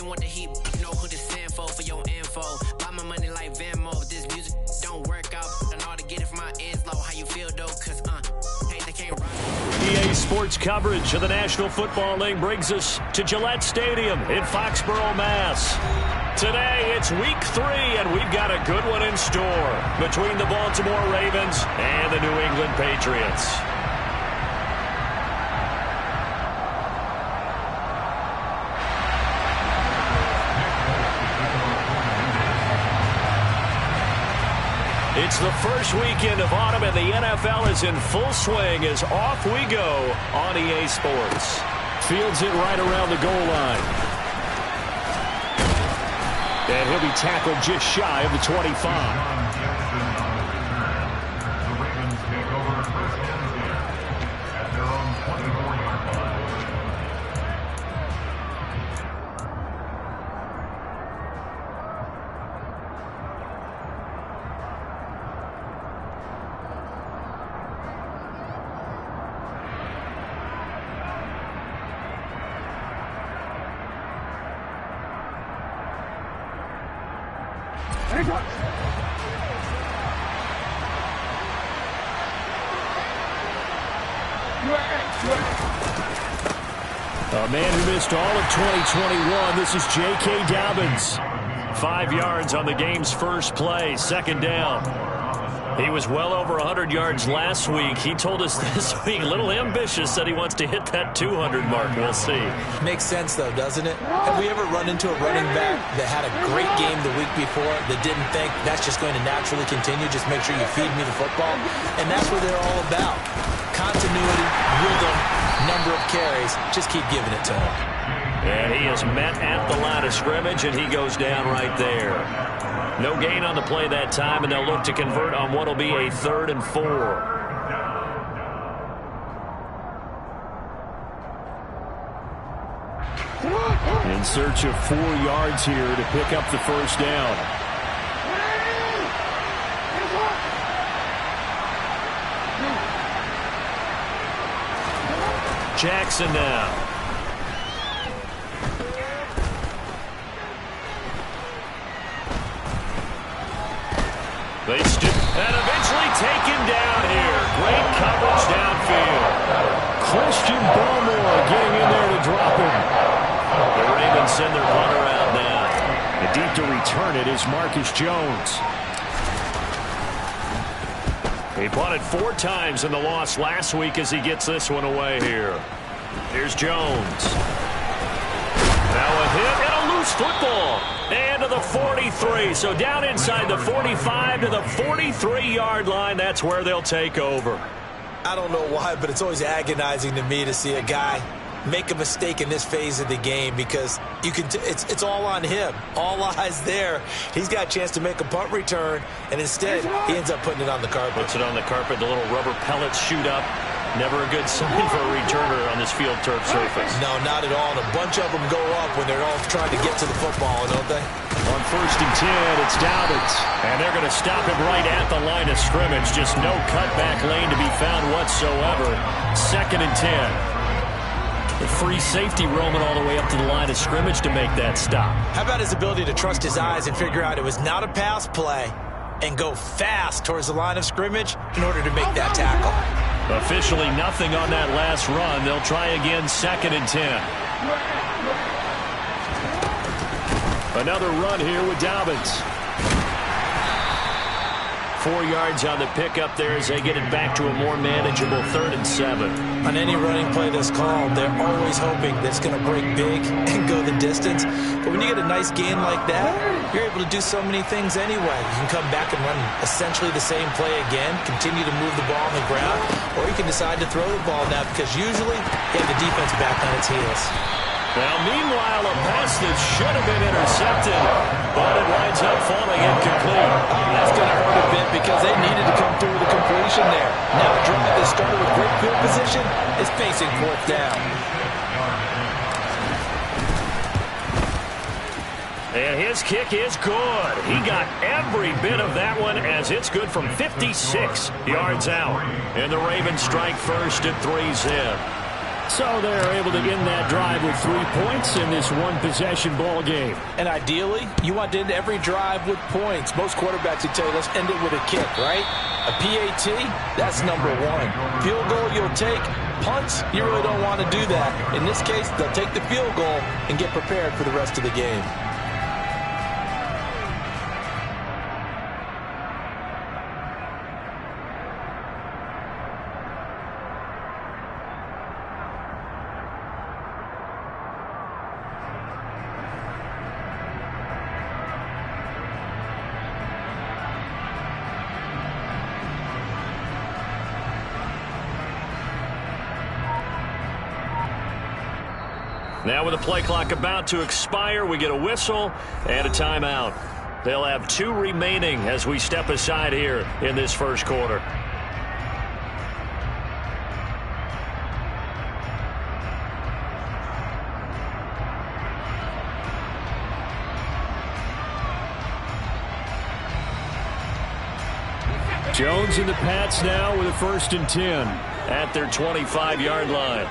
didn't want the heat, know who to send for your info. Buy my money like Venmo. If this music don't work out, I know how to get it from my ends low. How you feel though? Cause hey, they can't run. EA Sports coverage of the National Football League brings us to Gillette Stadium in Foxborough, Mass. Today, it's week 3, and we've got a good one in store between the Baltimore Ravens and the New England Patriots. It's the first weekend of autumn, and the NFL is in full swing as off we go on EA Sports. Fields it right around the goal line. And he'll be tackled just shy of the 25. A man who missed all of 2021, this is J.K. Dobbins. 5 yards on the game's first play, second down. He was well over 100 yards last week. He told us this week, a little ambitious, said he wants to hit that 200 mark. We'll see. Makes sense, though, doesn't it? Have we ever run into a running back that had a great game the week before that didn't think that's just going to naturally continue? Just make sure you feed me the football. And that's what they're all about. Continuity, rhythm, number of carries. Just keep giving it to him. And he is met at the line of scrimmage, and he goes down right there. No gain on the play that time, and they'll look to convert on what will be a 3rd and 4. In search of 4 yards here to pick up the first down. Jackson now. They stood and eventually taken down here. Great coverage downfield. Christian Barmore getting in there to drop him. The Ravens send their punter out now. And deep to return it is Marcus Jones. He punted 4 times in the loss last week as he gets this one away here. Here's Jones. Now a hit and a loose football. And to the 43. So down inside the 45 to the 43-yard line. That's where they'll take over. I don't know why, but it's always agonizing to me to see a guy make a mistake in this phase of the game because you can. It's all on him. All eyes there. He's got a chance to make a punt return, and instead he ends up putting it on the carpet. Puts it on the carpet. The little rubber pellets shoot up. Never a good sign for a returner on this field turf surface. No, not at all. And a bunch of them go up when they're all trying to get to the football, don't they? On 1st and 10, it's Dobbins. And they're going to stop him right at the line of scrimmage. Just no cutback lane to be found whatsoever. 2nd and 10. The free safety roaming all the way up to the line of scrimmage to make that stop. How about his ability to trust his eyes and figure out it was not a pass play and go fast towards the line of scrimmage in order to make that tackle? Officially nothing on that last run. They'll try again 2nd and 10. Another run here with Dobbins. 4 yards on the pickup there as they get it back to a more manageable 3rd and 7. On any running play that's called, they're always hoping that it's going to break big and go the distance. But when you get a nice gain like that, you're able to do so many things anyway. You can come back and run essentially the same play again, continue to move the ball on the ground, or you can decide to throw the ball now because usually you have the defense back on its heels. Well, meanwhile, a pass that should have been intercepted, but it winds up falling incomplete. That's going to hurt a bit because they needed to come through with a completion there. Now a drive that started with great field position is facing 4th down. And his kick is good. He got every bit of that one as it's good from 56 yards out. And the Ravens strike first and 3's in. So they're able to end that drive with 3 points in this one-possession ball game. And ideally, you want to end every drive with points. Most quarterbacks would tell you, let's end it with a kick, right? A PAT, that's number one. Field goal you'll take. Punts, you really don't want to do that. In this case, they'll take the field goal and get prepared for the rest of the game. Now with the play clock about to expire, we get a whistle and a timeout. They'll have 2 remaining as we step aside here in this first quarter. Jones and the Pats now with a 1st and 10 at their 25-yard line.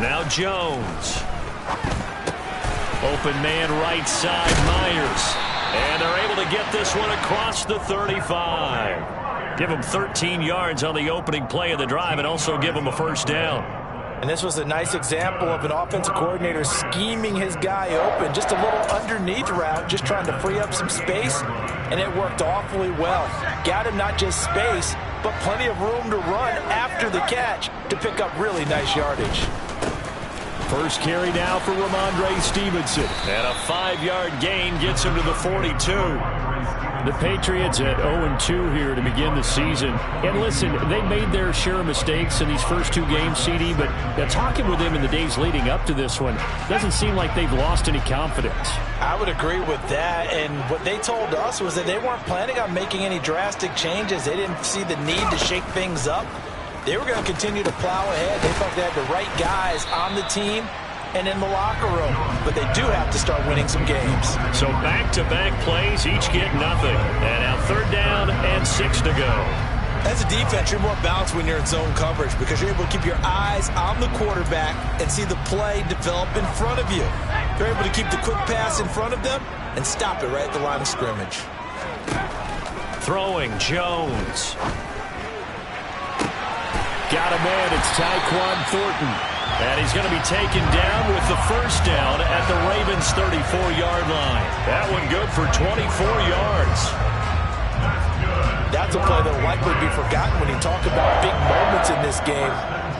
Now Jones. Open man right side, Myers. And they're able to get this one across the 35. Give them 13 yards on the opening play of the drive and also give them a 1st down. And this was a nice example of an offensive coordinator scheming his guy open. Just a little underneath route, just trying to free up some space, and it worked awfully well. Got him not just space, but plenty of room to run after the catch to pick up really nice yardage. First carry now for Ramondre Stevenson. And a 5-yard gain gets him to the 42. The Patriots at 0-2 here to begin the season. And listen, they made their share of mistakes in these first 2 games, CD, but talking with them in the days leading up to this one, doesn't seem like they've lost any confidence. I would agree with that, and what they told us was that they weren't planning on making any drastic changes. They didn't see the need to shake things up. They were going to continue to plow ahead. They felt they had the right guys on the team and in the locker room. But they do have to start winning some games. So back-to-back plays, each get nothing. And now 3rd down and 6 to go. As a defense, you're more balanced when you're in zone coverage because you're able to keep your eyes on the quarterback and see the play develop in front of you. You're able to keep the quick pass in front of them and stop it right at the line of scrimmage. Throwing, Jones. Got a man, it's Tyquan Thornton. And he's going to be taken down with the 1st down at the Ravens' 34-yard line. That one good for 24 yards. That's a play that will likely be forgotten when you talk about big moments in this game.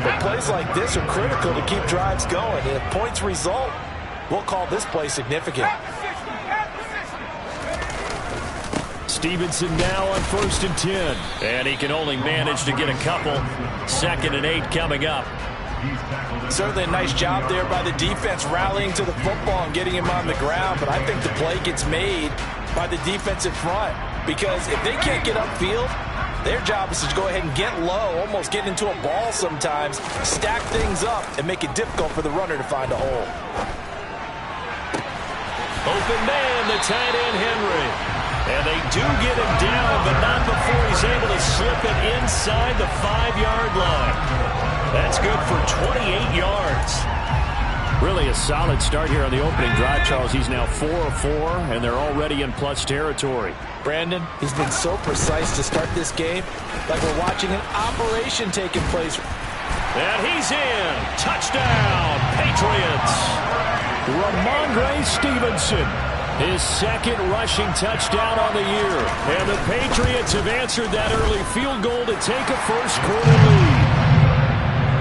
But plays like this are critical to keep drives going. And if points result, we'll call this play significant. Stevenson now on 1st and 10. And he can only manage to get a couple. 2nd and 8 coming up. Certainly a nice job there by the defense rallying to the football and getting him on the ground. But I think the play gets made by the defensive front. Because if they can't get upfield, their job is to go ahead and get low, almost get into a ball sometimes, stack things up, and make it difficult for the runner to find a hole. Open man, the tight end, Henry. And they do get him down, but not before he's able to slip it inside the 5-yard line. That's good for 28 yards. Really a solid start here on the opening drive, Charles. He's now 4 of 4, and they're already in plus territory. Brandon, he's been so precise to start this game, like we're watching an operation taking place. And he's in. Touchdown, Patriots. Ramondre Stevenson. His 2nd rushing touchdown on the year. And the Patriots have answered that early field goal to take a first quarter lead.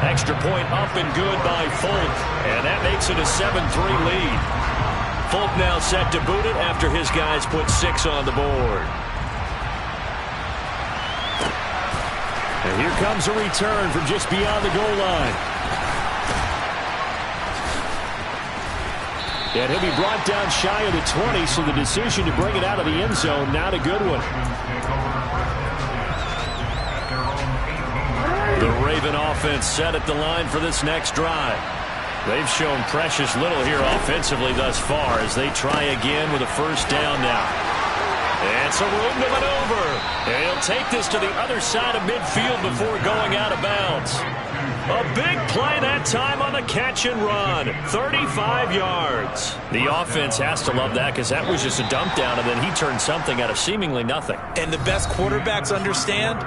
Extra point up and good by Folk. And that makes it a 7-3 lead. Folk now set to boot it after his guys put 6 on the board. And here comes a return from just beyond the goal line. And he'll be brought down shy of the 20, so the decision to bring it out of the end zone, not a good one. The Raven offense set at the line for this next drive. They've shown precious little here offensively thus far as they try again with a 1st down now. And some room to maneuver. And he'll take this to the other side of midfield before going out of bounds. A big play that time on the catch and run. 35 yards. The offense has to love that because that was just a dump down, and then he turned something out of seemingly nothing. And the best quarterbacks understand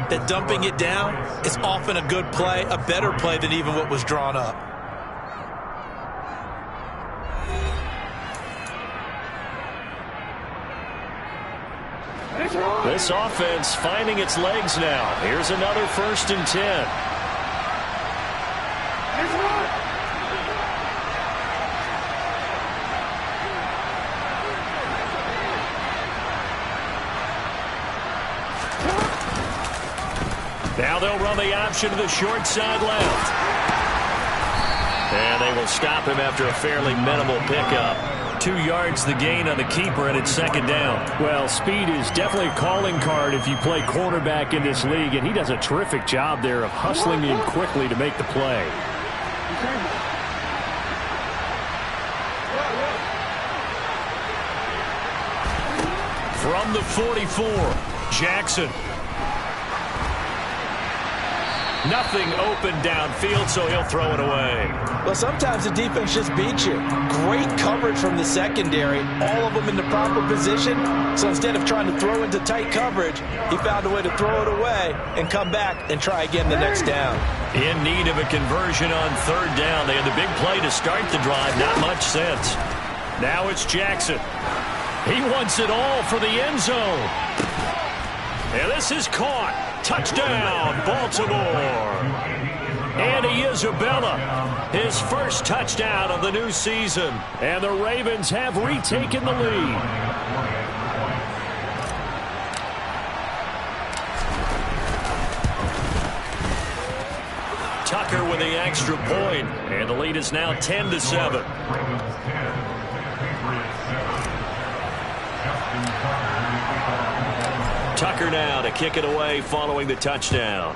that dumping it down is often a good play, a better play than even what was drawn up. This offense finding its legs now. Here's another 1st and 10. Now they'll run the option to the short side left. And they will stop him after a fairly minimal pickup. 2 yards the gain on the keeper, and it's 2nd down. Well, speed is definitely a calling card if you play quarterback in this league, and he does a terrific job there of hustling in quickly to make the play. From the 44, Jackson. Nothing open downfield, so he'll throw it away. Well, sometimes the defense just beats you. Great coverage from the secondary, all of them in the proper position. So instead of trying to throw into tight coverage, he found a way to throw it away and come back and try again the next down. In need of a conversion on 3rd down. They had the big play to start the drive, not much sense. Now it's Jackson. He wants it all for the end zone. And this is caught. Touchdown, Baltimore. Andy Isabella, his first touchdown of the new season. And the Ravens have retaken the lead. Tucker with the extra point, and the lead is now 10-7. Tucker now to kick it away following the touchdown.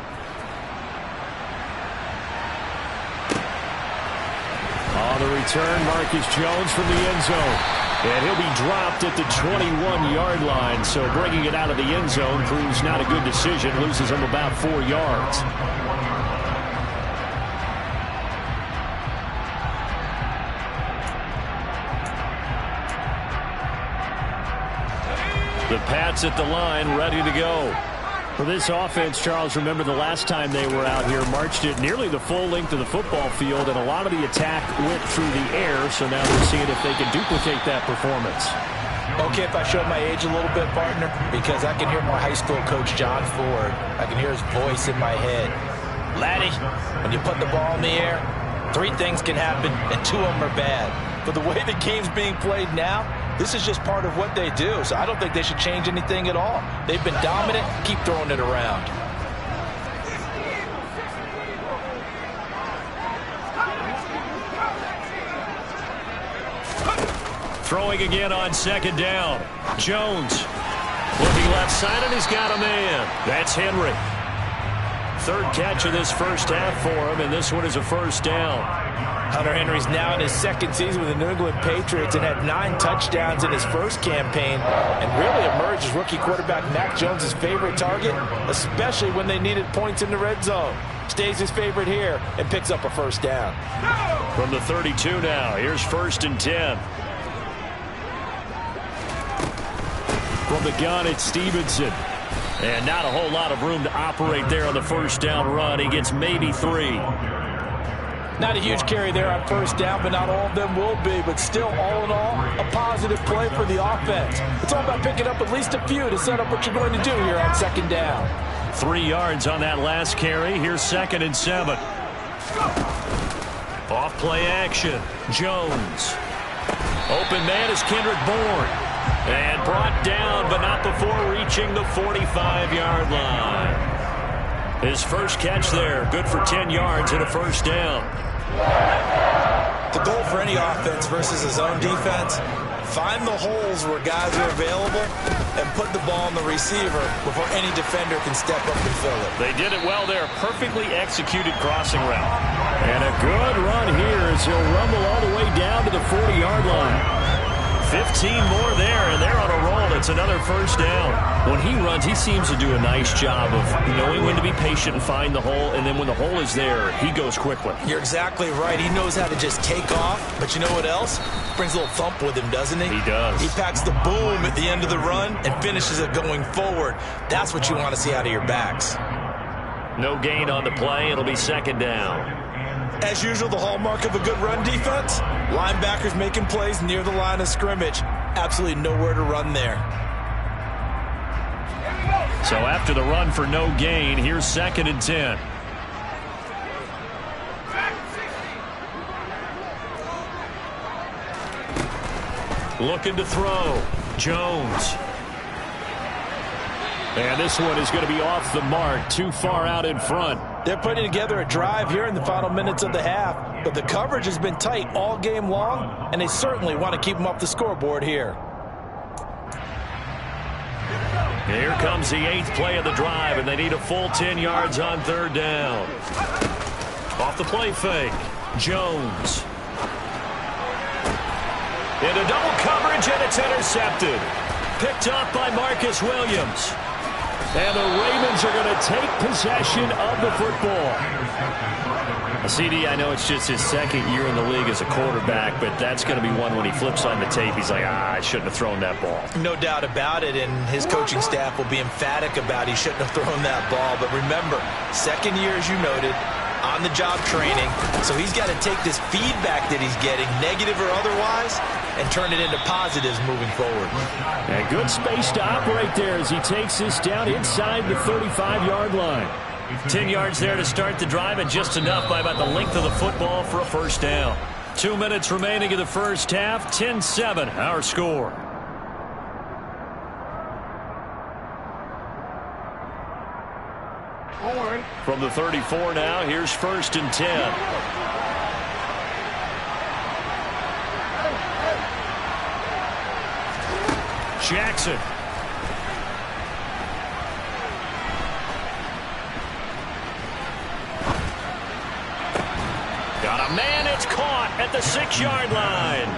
On the return, Marcus Jones from the end zone. And he'll be dropped at the 21-yard line, so bringing it out of the end zone proves not a good decision. Loses him about 4 yards. The Pats at the line, ready to go. For this offense, Charles, remember the last time they were out here, marched it nearly the full length of the football field, and a lot of the attack went through the air, so now they're seeing if they can duplicate that performance. Okay, if I show my age a little bit, partner, because I can hear my high school coach, John Ford. I can hear his voice in my head. Laddie, when you put the ball in the air, 3 things can happen, and 2 of them are bad. But the way the game's being played now, this is just part of what they do, so I don't think they should change anything at all. They've been dominant. Keep throwing it around. Throwing again on 2nd down. Jones looking left side, and he's got a man. That's Henry. 3rd catch of this first half for him, and this one is a 1st down. Hunter Henry's now in his 2nd season with the New England Patriots and had 9 touchdowns in his first campaign and really emerged as rookie quarterback Mac Jones' favorite target, especially when they needed points in the red zone. Stays his favorite here and picks up a 1st down. From the 32 now, here's 1st and 10. From the gun, it's Stevenson. And not a whole lot of room to operate there on the 1st down run. He gets maybe 3. Not a huge carry there on 1st down, but not all of them will be. But still, all in all, a positive play for the offense. It's all about picking up at least a few to set up what you're going to do here on 2nd down. 3 yards on that last carry. Here's 2nd and 7. Off play action. Jones. Open man is Kendrick Bourne. And brought down, but not before reaching the 45-yard line. His first catch there, good for 10 yards and a 1st down. The goal for any offense versus his own defense, find the holes where guys are available and put the ball on the receiver before any defender can step up and fill it. They did it well there. Perfectly executed crossing route. And a good run here as he'll rumble all the way down to the 40-yard line. 15 more there, and they're on a roll. It's another first down. When he runs, he seems to do a nice job of knowing when to be patient and find the hole, and then when the hole is there, he goes quickly. You're exactly right. He knows how to just take off, but you know what else? Brings a little thump with him, doesn't he? He does. He packs the boom at the end of the run and finishes it going forward. That's what you want to see out of your backs. No gain on the play. It'll be second down. As usual, the hallmark of a good run defense, linebackers making plays near the line of scrimmage. Absolutely nowhere to run there. So after the run for no gain, here's 2nd and 10. Looking to throw. Jones. And this one is going to be off the mark, too far out in front. They're putting together a drive here in the final minutes of the half, but the coverage has been tight all game long, and they certainly want to keep them off the scoreboard here. Here comes the 8th play of the drive, and they need a full 10 yards on 3rd down. Off the play fake, Jones. Into double coverage, and it's intercepted. Picked up by Marcus Williams. And the Ravens are going to take possession of the football. CD, I know it's just his 2nd year in the league as a quarterback, but that's going to be one when he flips on the tape, he's like, I shouldn't have thrown that ball. No doubt about it, and his coaching staff will be emphatic about he shouldn't have thrown that ball. But remember, 2nd year, as you noted, on-the-job training, so he's got to take this feedback that he's getting, negative or otherwise, and turn it into positives moving forward. And good space to operate there as he takes this down inside the 35-yard line. 10 yards there to start the drive, and just enough by about the length of the football for a first down. 2 minutes remaining in the first half, 10-7 our score. From the 34 now, here's 1st and 10. Jackson. Got a man, it's caught at the 6-yard line.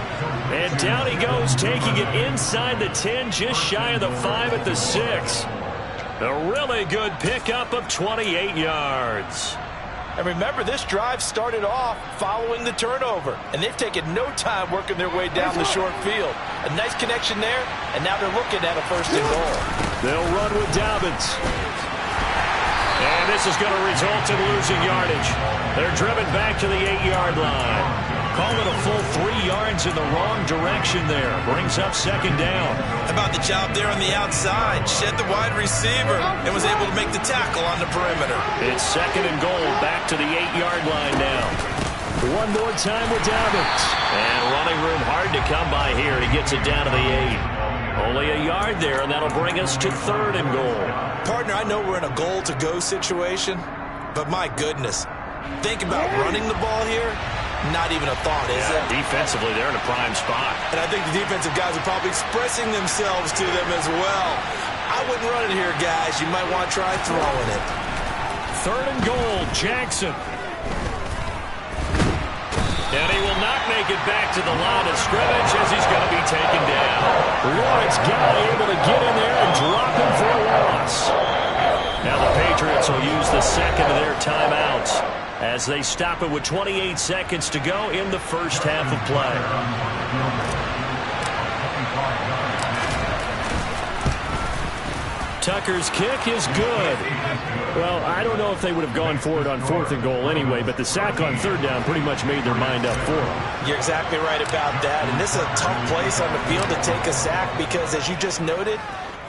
And down he goes, taking it inside the 10, just shy of the 5 at the 6. A really good pickup of 28 yards. And remember, this drive started off following the turnover, and they've taken no time working their way down the short field. A nice connection there, and now they're looking at a 1st and goal. They'll run with Dobbins. And this is going to result in losing yardage. They're driven back to the 8-yard line. Call it a full 3 yards in the wrong direction there. Brings up 2nd down. How about the job there on the outside? Shed the wide receiver and was able to make the tackle on the perimeter. It's 2nd and goal, back to the 8-yard line now. One more time with Dobbins. And running room hard to come by here. He gets it down to the 8. Only a yard there, and that'll bring us to 3rd and goal. Partner, I know we're in a goal-to-go situation, but my goodness, think about running the ball here. Not even a thought, is it? Defensively, they're in a prime spot. And I think the defensive guys are probably expressing themselves to them as well. I wouldn't run it here, guys. You might want to try throwing it. 3rd and goal, Jackson. And he will not make it back to the line of scrimmage as he's going to be taken down. Lawrence Guy able to get in there and drop him for a loss. Now the Patriots will use the 2nd of their timeouts as they stop it with 28 seconds to go in the first half of play. Tucker's kick is good. Well, I don't know if they would have gone for it on 4th and goal anyway, but the sack on 3rd down pretty much made their mind up for them. You're exactly right about that, and this is a tough place on the field to take a sack because, as you just noted,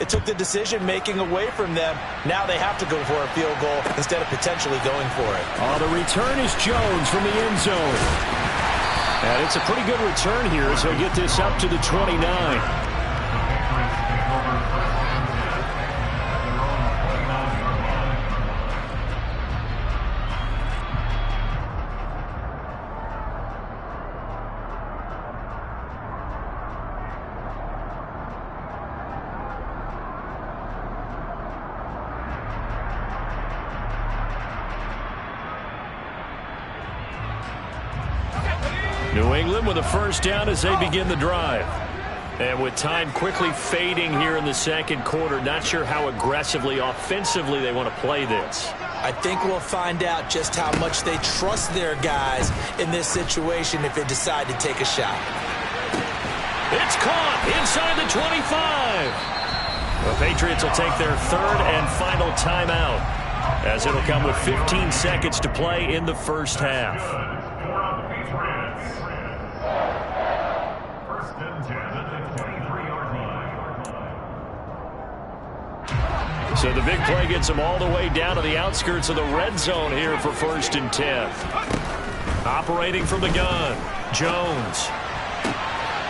it took the decision-making away from them. Now they have to go for a field goal instead of potentially going for it. The return is Jones from the end zone. And it's a pretty good return here as he'll get this up to the 29. New England with a first down as they begin the drive. And with time quickly fading here in the second quarter, not sure how aggressively, offensively they want to play this. I think we'll find out just how much they trust their guys in this situation if they decide to take a shot. It's caught inside the 25. The Patriots will take their third and final timeout, as it'll come with 15 seconds to play in the first half. So the big play gets them all the way down to the outskirts of the red zone here for 1st and 10. Operating from the gun, Jones.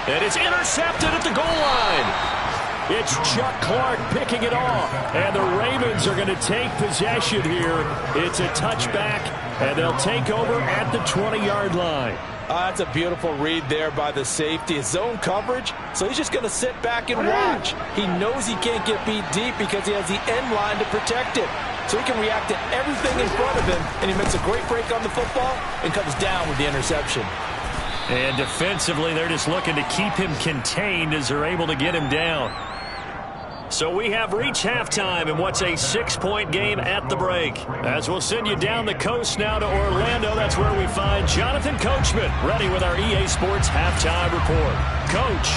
And it's intercepted at the goal line. It's Chuck Clark picking it off. And the Ravens are going to take possession here. It's a touchback, and they'll take over at the 20-yard line. That's a beautiful read there by the safety. It's zone coverage, so he's just going to sit back and watch. He knows he can't get beat deep because he has the end line to protect it. So he can react to everything in front of him, and he makes a great break on the football and comes down with the interception. And defensively, they're just looking to keep him contained as they're able to get him down. So we have reached halftime in what's a 6-point game at the break. As we'll send you down the coast now to Orlando, that's where we find Jonathan Coachman, ready with our EA Sports Halftime Report. Coach.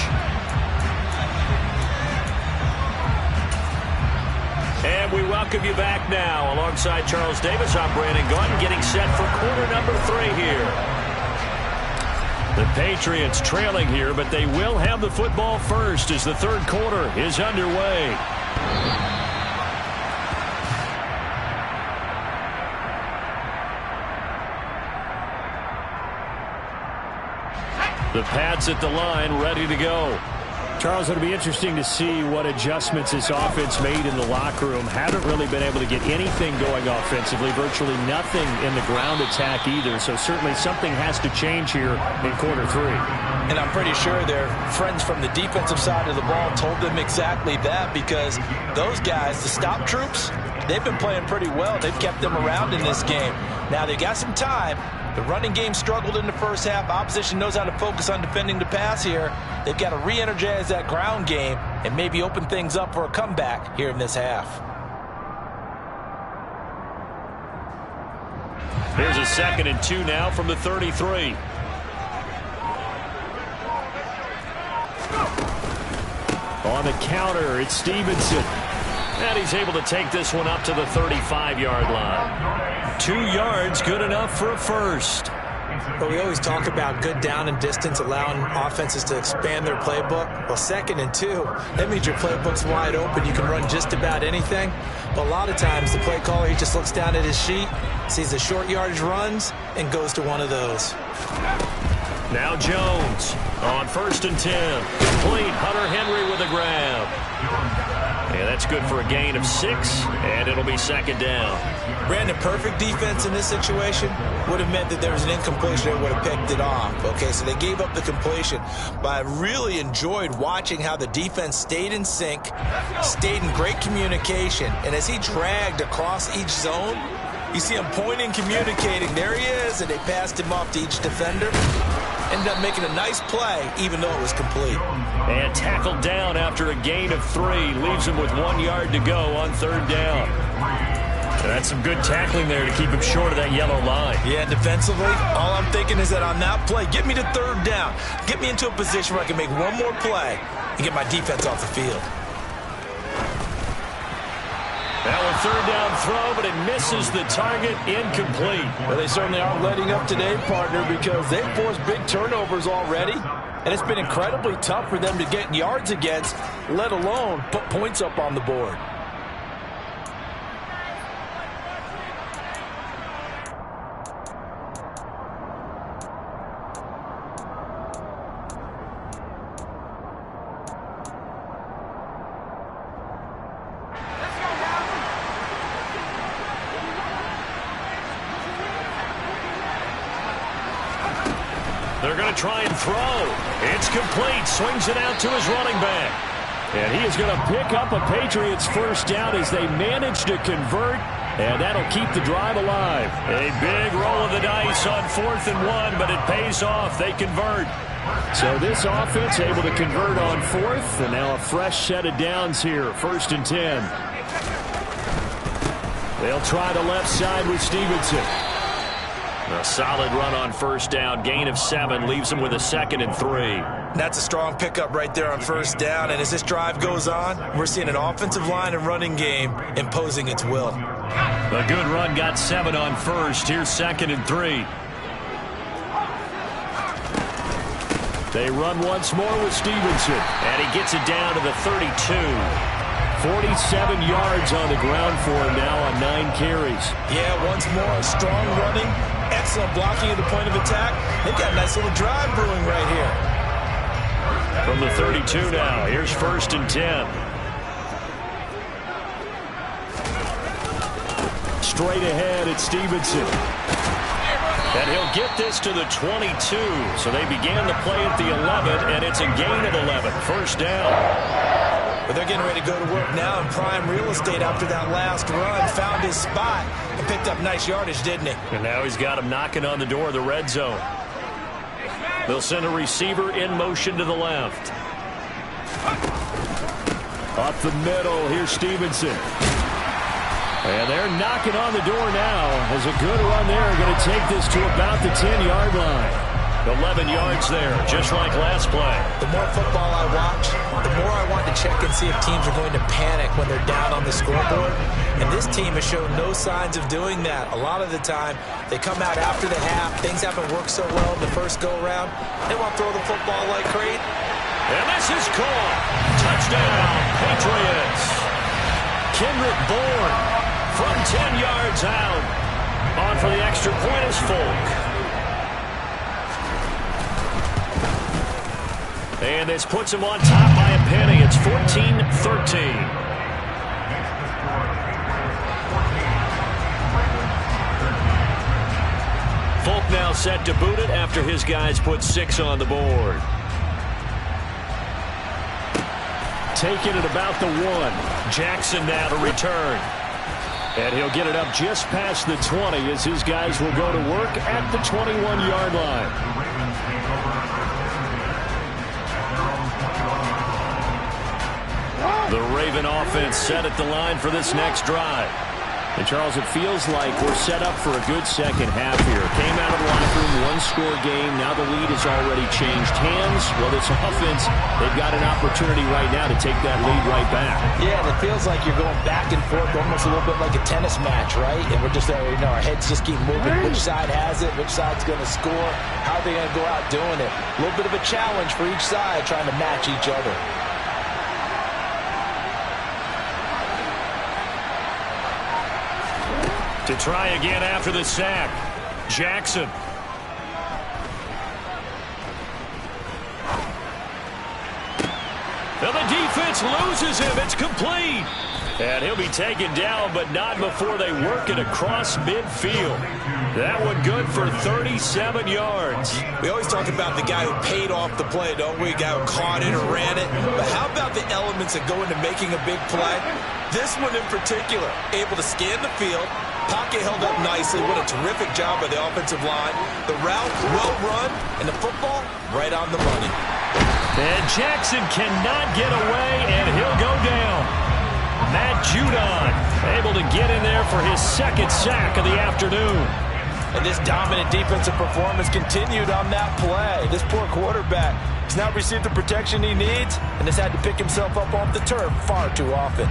And we welcome you back now. Alongside Charles Davis, I'm Brandon Gaudin, getting set for quarter number 3 here. The Patriots trailing here, but they will have the football first as the third quarter is underway. The Pats at the line, ready to go. Charles, it'll be interesting to see what adjustments this offense made in the locker room. Haven't really been able to get anything going offensively, virtually nothing in the ground attack either. So certainly something has to change here in quarter 3. And I'm pretty sure their friends from the defensive side of the ball told them exactly that, because those guys, the stop troops, they've been playing pretty well. They've kept them around in this game. Now they got some time. The running game struggled in the first half. Opposition knows how to focus on defending the pass here. They've got to re-energize that ground game and maybe open things up for a comeback here in this half. Here's a 2nd and 2 now from the 33. On the counter, it's Stevenson. And he's able to take this one up to the 35-yard line. 2 yards, good enough for a first. But we always talk about good down and distance, allowing offenses to expand their playbook. Well, 2nd and 2, that means your playbook's wide open. You can run just about anything. But a lot of times, the play caller, he just looks down at his sheet, sees the short yardage runs, and goes to one of those. Now Jones on 1st and 10. Complete. Hunter Henry with a grab. And that's good for a gain of 6, and it'll be 2nd down. Brandon, perfect defense in this situation would have meant that there was an incompletion and would have picked it off. Okay, so they gave up the completion. But I really enjoyed watching how the defense stayed in sync, stayed in great communication. And as he dragged across each zone, you see him pointing, communicating. There he is, and they passed him off to each defender. Ended up making a nice play, even though it was complete. And tackled down after a gain of 3. Leaves him with 1 yard to go on 3rd down. And that's some good tackling there to keep him short of that yellow line. Yeah, defensively, all I'm thinking is that on that play, get me to 3rd down. Get me into a position where I can make one more play and get my defense off the field. Now a 3rd down throw, but it misses the target, incomplete. Well, they certainly aren't letting up today, partner, because they've forced big turnovers already. And it's been incredibly tough for them to get yards against, let alone put points up on the board. They're going to try and throw. It's complete. Swings it out to his running back. And he is going to pick up a Patriots 1st down as they manage to convert And that'll keep the drive alive. A big roll of the dice on 4th and 1, but it pays off. They convert. So this offense able to convert on 4th, and now a fresh set of downs here. 1st and 10. They'll try the left side with Stevenson. A solid run on 1st down. Gain of 7 leaves them with a 2nd and 3. That's a strong pickup right there on 1st down. And as this drive goes on, we're seeing an offensive line and running game imposing its will. A good run got 7 on 1st. Here's 2nd and 3. They run once more with Stevenson. And he gets it down to the 32. 47 yards on the ground for him now on 9 carries. Yeah, once more, strong running, excellent blocking at the point of attack. They've got a nice little drive brewing right here. From the 32 now, here's 1st and 10. Straight ahead, it's Stevenson. And he'll get this to the 22. So they began the play at the 11, and it's a gain of 11. 1st down. But they're getting ready to go to work now in prime real estate after that last run. Found his spot and picked up nice yardage, didn't he? And now he's got him knocking on the door of the red zone. They'll send a receiver in motion to the left. Up the middle, here's Stevenson. And they're knocking on the door now. As a good run there, going to take this to about the 10-yard line. 11 yards there, just like last play. The more football I watch, the more I want to check and see if teams are going to panic when they're down on the scoreboard. And this team has shown no signs of doing that. A lot of the time, they come out after the half. Things haven't worked so well in the first go-around. They want to throw the football like crazy. And this is caught. Touchdown, Patriots. Kendrick Bourne from 10 yards out. On for the extra point is Folk. And this puts him on top by a penny. It's 14-13. Folk now set to boot it after his guys put 6 on the board. Taking it about the 1. Jackson now to return. And he'll get it up just past the 20 as his guys will go to work at the 21-yard line. The Raven offense set at the line for this next drive. And, Charles, it feels like we're set up for a good second half here. Came out of the locker room, one-score game. Now the lead has already changed hands. Well, this offense, they've got an opportunity right now to take that lead right back. Yeah, and it feels like you're going back and forth, almost a little bit like a tennis match, right? And we're just, our heads just keep moving. Which side has it? Which side's going to score? How are they going to go out doing it? A little bit of a challenge for each side, trying to match each other. To try again after the sack, Jackson. And the defense loses him. It's complete. And he'll be taken down, but not before they work it across midfield. That one good for 37 yards. We always talk about the guy who paid off the play, don't we? The guy who caught it or ran it. But how about the elements that go into making a big play? This one in particular, able to scan the field. Pocket held up nicely. What a terrific job by the offensive line. The route, well run, and the football, right on the money. And Jackson cannot get away, and he'll go down. Matt Judon able to get in there for his second sack of the afternoon. And this dominant defensive performance continued on that play. This poor quarterback has not received the protection he needs and has had to pick himself up off the turf far too often.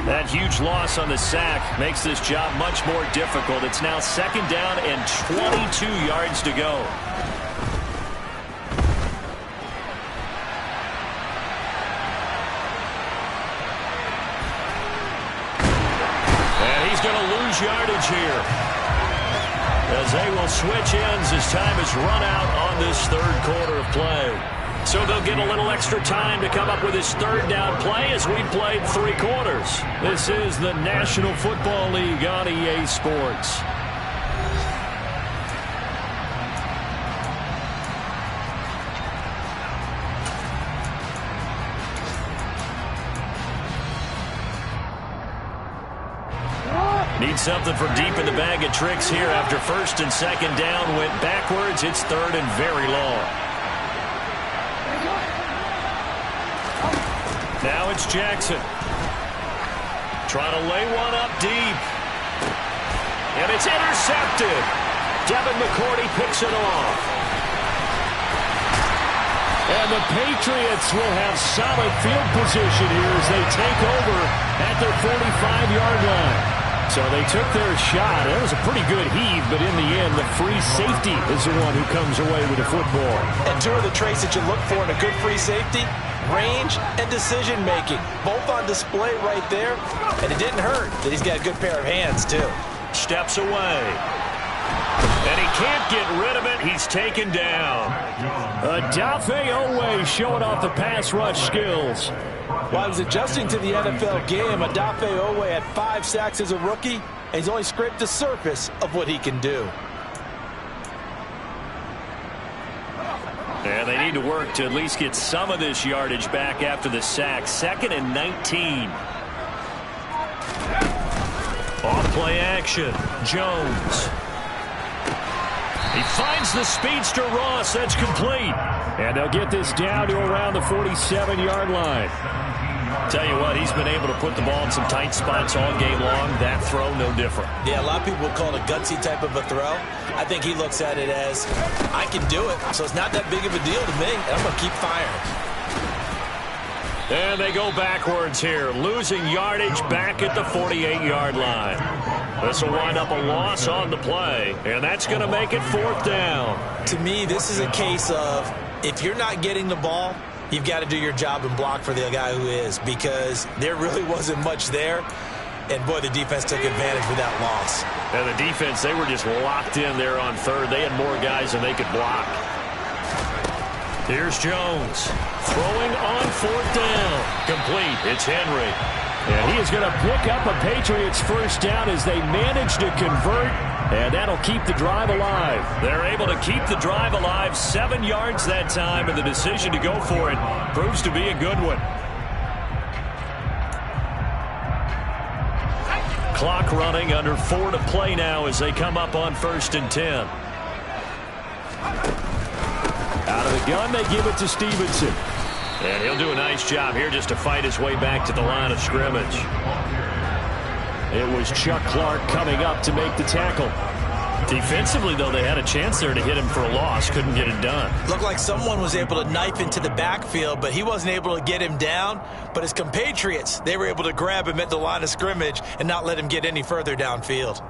That huge loss on the sack makes this job much more difficult. It's now 2nd down and 22 yards to go. And he's going to lose yardage here, as they will switch ends as time is run out on this 3rd quarter of play. So they'll get a little extra time to come up with his 3rd down play as we played 3 quarters. This is the National Football League on EA Sports. Need something from deep in the bag of tricks here after first and second down went backwards. It's third and very long. Now it's Jackson. Trying to lay one up deep. And it's intercepted. Devin McCourty picks it off. And the Patriots will have solid field position here as they take over at their 45-yard line. So they took their shot. It was a pretty good heave, but in the end, the free safety is the one who comes away with the football. And two of the traits that you look for in a good free safety, range and decision-making, both on display right there. And it didn't hurt that he's got a good pair of hands, too. Steps away. And he can't get rid of it. He's taken down. Odafe Oweh showing off the pass rush skills. While he was adjusting to the NFL game, Odafe Oweh had 5 sacks as a rookie, and he's only scraped the surface of what he can do. And they need to work to at least get some of this yardage back after the sack. 2nd and 19. Off play action. Jones. He finds the speedster Ross. That's complete. And they'll get this down to around the 47-yard line. Tell you what, he's been able to put the ball in some tight spots all game long. That throw, no different. Yeah, a lot of people would call it a gutsy type of a throw. I think he looks at it as, I can do it, so it's not that big of a deal to me, and I'm going to keep firing. And they go backwards here, losing yardage back at the 48-yard line. This will wind up a loss on the play, and that's going to make it 4th down. To me, this is a case of if you're not getting the ball, you've got to do your job and block for the guy who is, because there really wasn't much there. And, boy, the defense took advantage with that loss. And the defense, they were just locked in there on third. They had more guys than they could block. Here's Jones. Throwing on 4th down. Complete. It's Henry. And he is going to pick up a Patriots first down as they manage to convert, and that'll keep the drive alive. They're able to keep the drive alive. 7 yards that time, and the decision to go for it proves to be a good one. Clock running, under 4 to play now as they come up on 1st and 10. Out of the gun, they give it to Stevenson. And he'll do a nice job here just to fight his way back to the line of scrimmage. It was Chuck Clark coming up to make the tackle. Defensively, though, they had a chance there to hit him for a loss. Couldn't get it done. Looked like someone was able to knife into the backfield, but he wasn't able to get him down. But his compatriots, they were able to grab him at the line of scrimmage and not let him get any further downfield.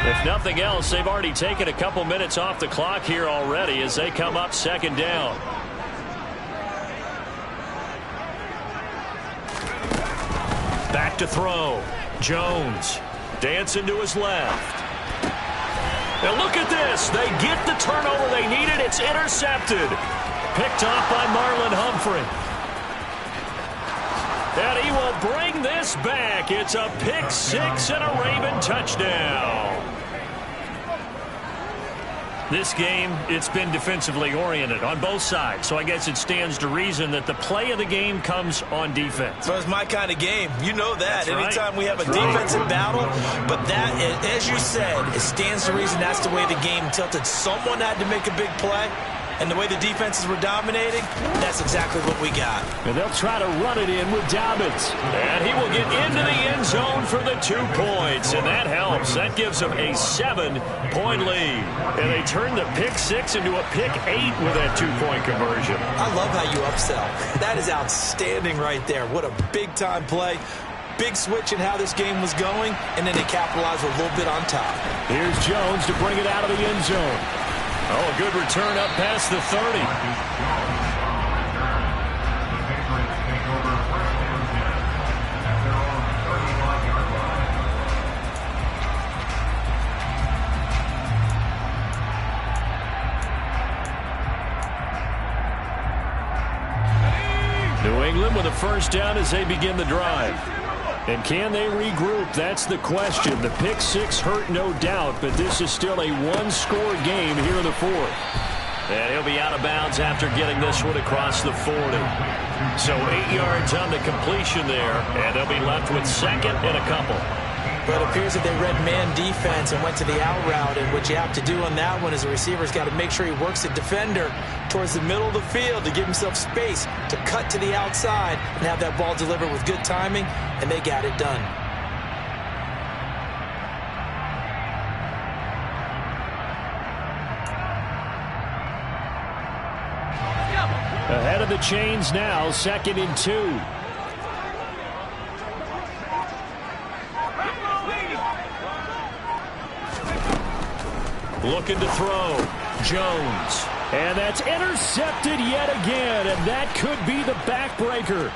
If nothing else, they've already taken a couple minutes off the clock here already as they come up 2nd down. Back to throw. Jones dancing to his left. And look at this. They get the turnover they needed. It's intercepted. Picked off by Marlon Humphrey. And he will bring this back. It's a pick 6 and a Raven touchdown. This game, it's been defensively oriented on both sides, so I guess it stands to reason that the play of the game comes on defense. So it's my kind of game. You know that. That's anytime right. we have a defensive battle, but that, as you said, it stands to reason that's the way the game tilted. Someone had to make a big play, and the way the defenses were dominating, that's exactly what we got. And they'll try to run it in with Dobbins. And he will get into the end zone for the 2 points, and that helps. That gives them a 7-point lead. And they turn the pick 6 into a pick 8 with that 2-point conversion. I love how you upsell. That is outstanding right there. What a big-time play. Big switch in how this game was going, and then they capitalized a little bit on top. Here's Jones to bring it out of the end zone. Oh, a good return up past the 30. New England with a first down as they begin the drive. And can they regroup? That's the question. The pick 6 hurt, no doubt, but this is still a one-score game here in the 4th. And he'll be out of bounds after getting this one across the 40. So 8 yards on the completion there, and they'll be left with 2nd and a couple. Well, it appears that they read man defense and went to the out route, and what you have to do on that one is the receiver's got to make sure he works the defender towards the middle of the field to give himself space to cut to the outside and have that ball delivered with good timing, and they got it done. Ahead of the chains now, 2nd and 2. Looking to throw. Jones. And that's intercepted yet again, and that could be the backbreaker.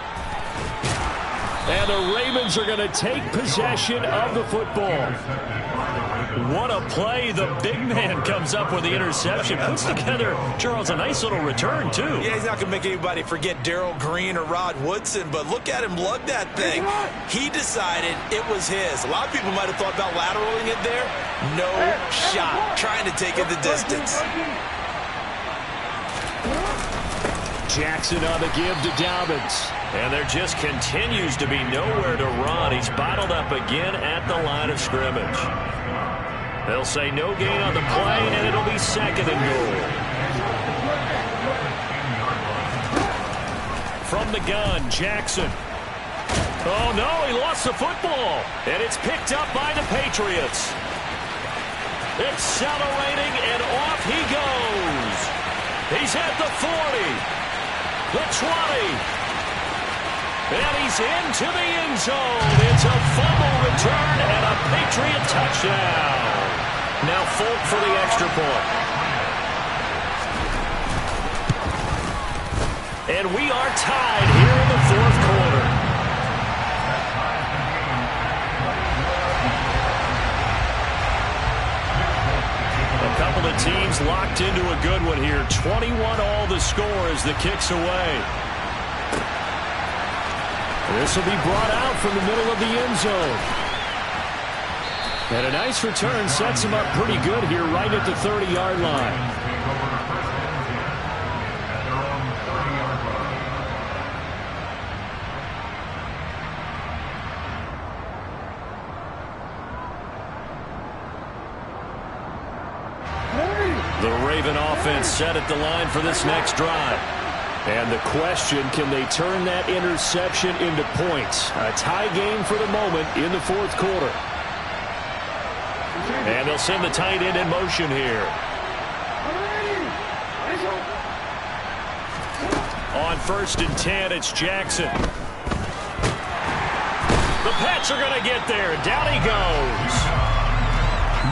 And the Ravens are going to take possession of the football. What a play. The big man comes up with the interception. Puts together, Charles, a nice little return, too. Yeah, he's not going to make anybody forget Darrell Green or Rod Woodson, but look at him lug that thing. He decided it was his. A lot of people might have thought about lateraling it there. No shot. Trying to take it the distance. Jackson on the give to Dobbins. And there just continues to be nowhere to run. He's bottled up again at the line of scrimmage. They'll say no gain on the play, and it'll be 2nd and goal. From the gun, Jackson. Oh, no, he lost the football. And it's picked up by the Patriots. Accelerating, and off he goes. He's at the 40, the 20. And he's into the end zone. It's a fumble return and a Patriot touchdown. Now Folk for the extra point. And we are tied here in the 4th quarter. A couple of teams locked into a good one here. 21 all the score as the kick's away. This will be brought out from the middle of the end zone. And a nice return sets him up pretty good here right at the 30-yard line. The Raven offense set at the line for this next drive. And the question, can they turn that interception into points? A tie game for the moment in the 4th quarter. And they'll send the tight end in motion here. On 1st and 10, it's Jackson. The Pats are going to get there. Down he goes.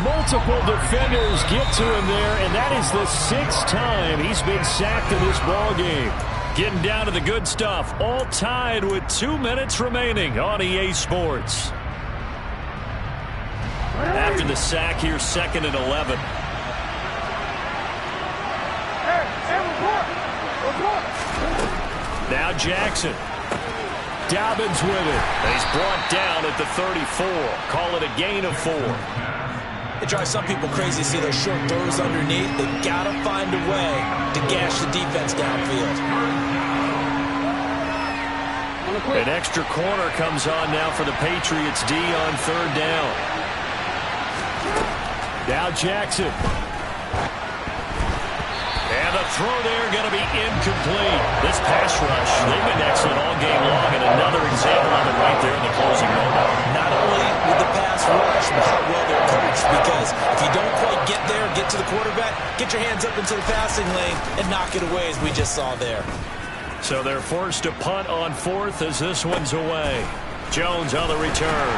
Multiple defenders get to him there, and that is the 6th time he's been sacked in this ball game. Getting down to the good stuff, all tied with 2 minutes remaining on EA Sports. After the sack here, 2nd and 11. Now Jackson. Dobbins with it. And he's brought down at the 34. Call it a gain of 4. It drives some people crazy to see those short throws underneath. They got to find a way to gash the defense downfield. An extra corner comes on now for the Patriots D on 3rd down. Now Jackson. And the throw there going to be incomplete. This pass rush, they've been excellent all game long, and another example of it right there in the closing moment. Not only with the pass rush, but how well they're coached, because if you don't quite get there, get to the quarterback, get your hands up into the passing lane and knock it away, as we just saw there. So they're forced to punt on 4th as this one's away. Jones on the return.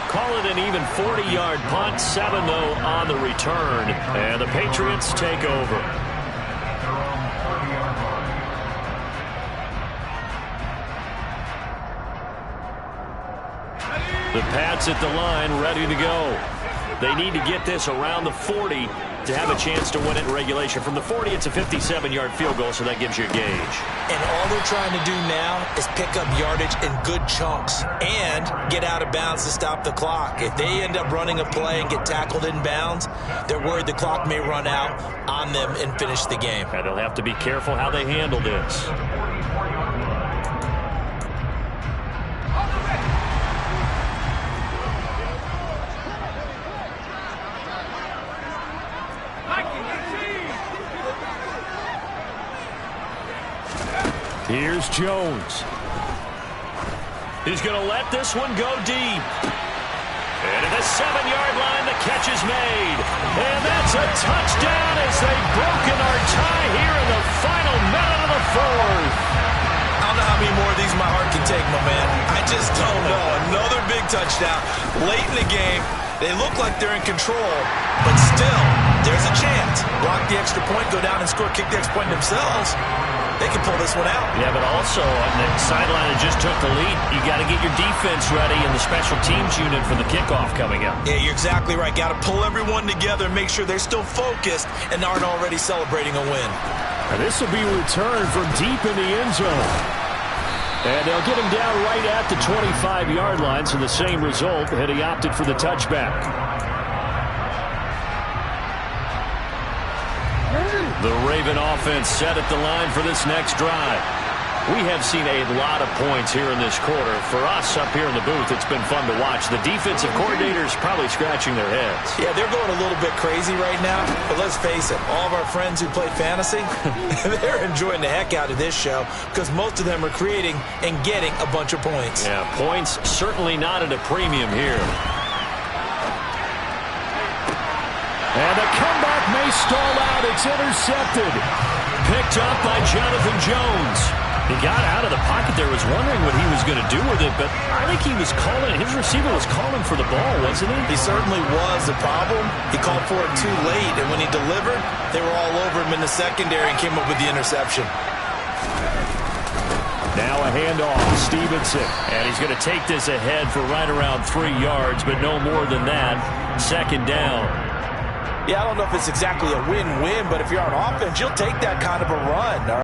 Call it an even 40-yard punt, 7-0 on the return, and the Patriots take over. The Pats at the line, ready to go. They need to get this around the 40 to have a chance to win it in regulation. From the 40, it's a 57-yard field goal, so that gives you a gauge. And all they're trying to do now is pick up yardage in good chunks and get out of bounds to stop the clock. If they end up running a play and get tackled in bounds, they're worried the clock may run out on them and finish the game. And they'll have to be careful how they handle this. Here's Jones. He's going to let this one go deep. And at the 7-yard line, the catch is made. And that's a touchdown as they've broken our tie here in the final minute of the fourth. I don't know how many more of these my heart can take, my man. I just don't know. Another big touchdown late in the game. They look like they're in control, but still, there's a chance. Block the extra point, go down and score, kick the extra point themselves. They can pull this one out. Yeah, but also on the sideline that just took the lead, you got to get your defense ready and the special teams unit for the kickoff coming up. Yeah, you're exactly right. Got to pull everyone together and make sure they're still focused and aren't already celebrating a win. And this will be returned from deep in the end zone. And they'll get him down right at the 25-yard line, so the same result, and he opted for the touchback. The Raven offense set at the line for this next drive. We have seen a lot of points here in this quarter. For us up here in the booth, it's been fun to watch. The defensive coordinators probably scratching their heads. Yeah, they're going a little bit crazy right now. But let's face it, all of our friends who play fantasy, they're enjoying the heck out of this show because most of them are creating and getting a bunch of points. Yeah, points certainly not at a premium here. And the comeback may stall out. It's intercepted. Picked up by Jonathan Jones. He got out of the pocket there, was wondering what he was going to do with it, but I think he was calling, his receiver was calling for the ball, wasn't he? He certainly was. The problem, he called for it too late, and when he delivered, they were all over him in the secondary and came up with the interception. Now a handoff, Stevenson. And he's going to take this ahead for right around 3 yards, but no more than that. Second down. Yeah, I don't know if it's exactly a win-win, but if you're on offense, you'll take that kind of a run.